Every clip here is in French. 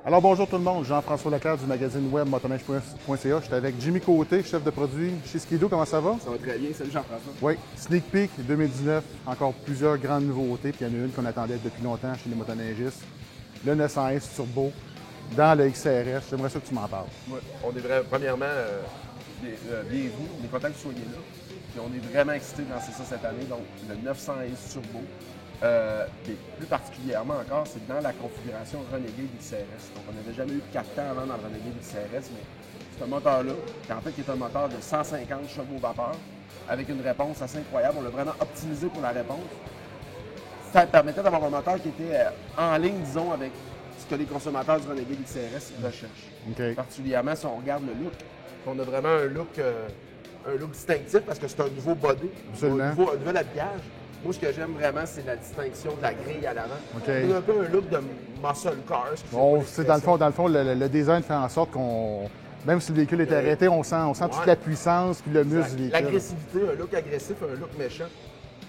Alors bonjour tout le monde, Jean-François Leclerc du magazine web motoneige.ca. Je suis avec Jimmy Côté, chef de produit chez Ski-Doo. Comment ça va? Ça va très bien, salut Jean-François. Oui, Sneak Peek 2019, encore plusieurs grandes nouveautés, puis il y en a une qu'on attendait depuis longtemps chez les motoneigistes. Le 900S Turbo dans le XRS. J'aimerais ça que tu m'en parles. Ouais, on est vraiment, premièrement, bienvenue, on est content que vous soyez là. Puis on est vraiment excités de lancer ça cette année, donc le 900S Turbo. Et plus particulièrement encore, c'est dans la configuration Renegade XRS. Donc on n'avait jamais eu de 4 temps avant dans le Renegade XRS, mais ce moteur-là, qui en fait est un moteur de 150 chevaux vapeur, avec une réponse assez incroyable. On l'a vraiment optimisé pour la réponse. Ça permettait d'avoir un moteur qui était en ligne, disons, avec ce que les consommateurs du Renegade XRS recherchent. OK. Particulièrement si on regarde le look. On a vraiment un look distinctif parce que c'est un nouveau body, Absolument. un nouvel habillage. Moi, ce que j'aime vraiment, c'est la distinction de la grille à l'avant. OK. On a un peu un look de muscle car. Bon, c'est dans le fond, le design fait en sorte qu'on, même si le véhicule est arrêté, on sent toute la puissance puis le muscle du véhicule. L'agressivité, un look agressif, un look méchant.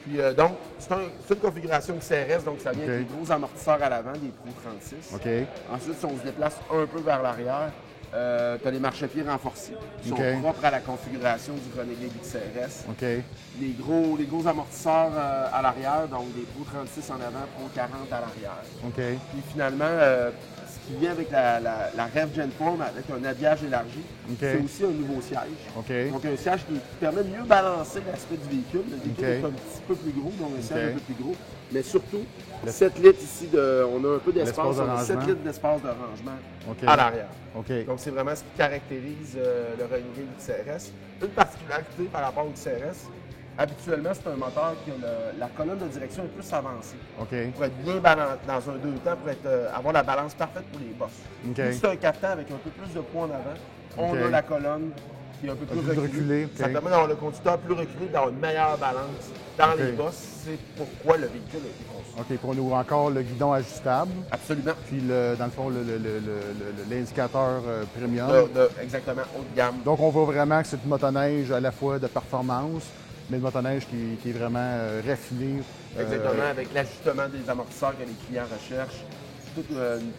Puis donc, c'est une configuration XRS, donc ça vient OK. avec des gros amortisseurs à l'avant, des Pro 36. OK. Ensuite, si on se déplace un peu vers l'arrière, tu as les marchepieds renforcés qui sont OK. propres à la configuration du Renegade XRS. OK. Les gros amortisseurs à l'arrière, donc des Pro 36 en avant, Pro 40 à l'arrière. OK. Puis finalement, ce qui vient avec la Rev Gen Form avec un habillage élargi, OK. c'est aussi un nouveau siège. OK. Donc un siège qui permet de mieux balancer l'aspect du véhicule. Le véhicule OK. est un petit peu plus gros, donc un siège OK. un peu plus gros. Mais surtout, 7 litres ici, on a un peu d'espace, L'espace de on a 7 rangement. litres d'espace de rangement OK. à l'arrière. OK. Donc, c'est vraiment ce qui caractérise le Renegade XRS. Une particularité par rapport au XRS, habituellement, c'est un moteur qui a la colonne de direction est plus avancée. OK. Pour être bien balancé dans un 2 temps, pour avoir la balance parfaite pour les bosses. OK. Si c'est un 4 temps avec un peu plus de poids en avant, on OK. a la colonne qui est un peu plus plus reculée. reculée, OK. Ça permet d'avoir le conducteur plus reculé, d'avoir une meilleure balance dans OK. les bosses. C'est pourquoi le véhicule a été conçu. OK. Puis on ouvre encore le guidon ajustable. Absolument. Puis, dans le fond, l'indicateur premium. Exactement, haut de gamme. Donc, on voit vraiment que c'est une motoneige à la fois de performance, mais une motoneige qui est vraiment raffinée. Exactement, avec l'ajustement des amortisseurs que les clients recherchent. Tout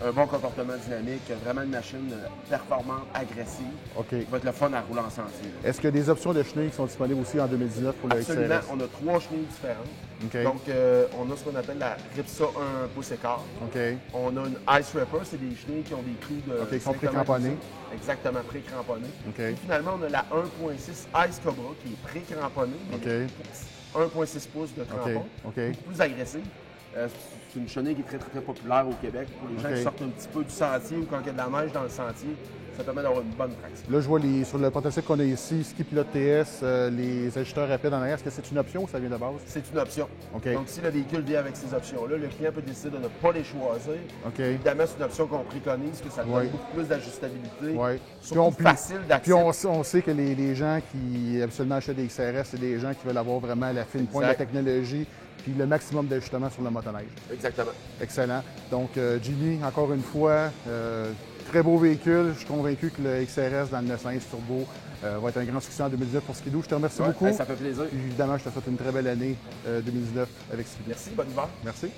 un bon comportement dynamique, vraiment une machine performante, agressive, OK. qui va être le fun à rouler en sentier. Est-ce qu'il y a des options de chenilles qui sont disponibles aussi en 2019 pour le Absolument, XRS? on a 3 chenilles différentes. OK. Donc, on a ce qu'on appelle la Ripsa 1 pouce écart. OK. On a une Ice Ripper, c'est des chenilles qui ont des clous de... OK, qui sont 5 pré-cramponnés. Exactement, pré-cramponnés. OK. Puis finalement, on a la 1.6 Ice Cobra qui est pré-cramponnée. OK. 1.6 pouces de crampon. OK. Beaucoup plus agressive. C'est une chenille qui est très populaire au Québec pour les gens OK. qui sortent un petit peu du sentier ou quand il y a de la neige dans le sentier. Ça permet d'avoir une bonne traction. Là, je vois sur le prototype qu'on a ici, Ski Pilot TS, les ajusteurs rapides en arrière. Est-ce que c'est une option ou ça vient de base? C'est une option. OK. Donc, si le véhicule vient avec ces options-là, le client peut décider de ne pas les choisir. OK. Évidemment, c'est une option qu'on préconise, que ça donne Ouais. beaucoup plus d'ajustabilité. Ouais. Surtout facile d'accès. Puis on sait que les gens qui absolument achètent des XRS, c'est des gens qui veulent avoir vraiment la fine pointe de la technologie puis le maximum d'ajustement sur le motoneige. Exactement. Excellent. Donc, Jimmy, encore une fois, très beau véhicule. Je suis convaincu que le XRS dans le 911 Turbo va être un grand succès en 2019 pour Ski-Doo. Je te remercie beaucoup. Ça fait plaisir. Puis, évidemment, je te souhaite une très belle année 2019 avec Ski-Doo. Merci, bonne hiver. Merci.